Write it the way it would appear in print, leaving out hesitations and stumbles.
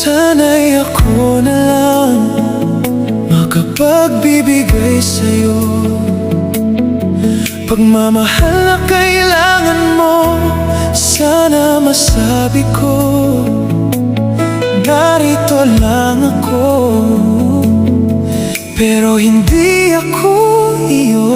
Sana'y ako na lang makapagbibigay sa'yo. Pagmamahal na kailangan mo, sana masabi ko, narito lang ako, pero hindi ako iyo.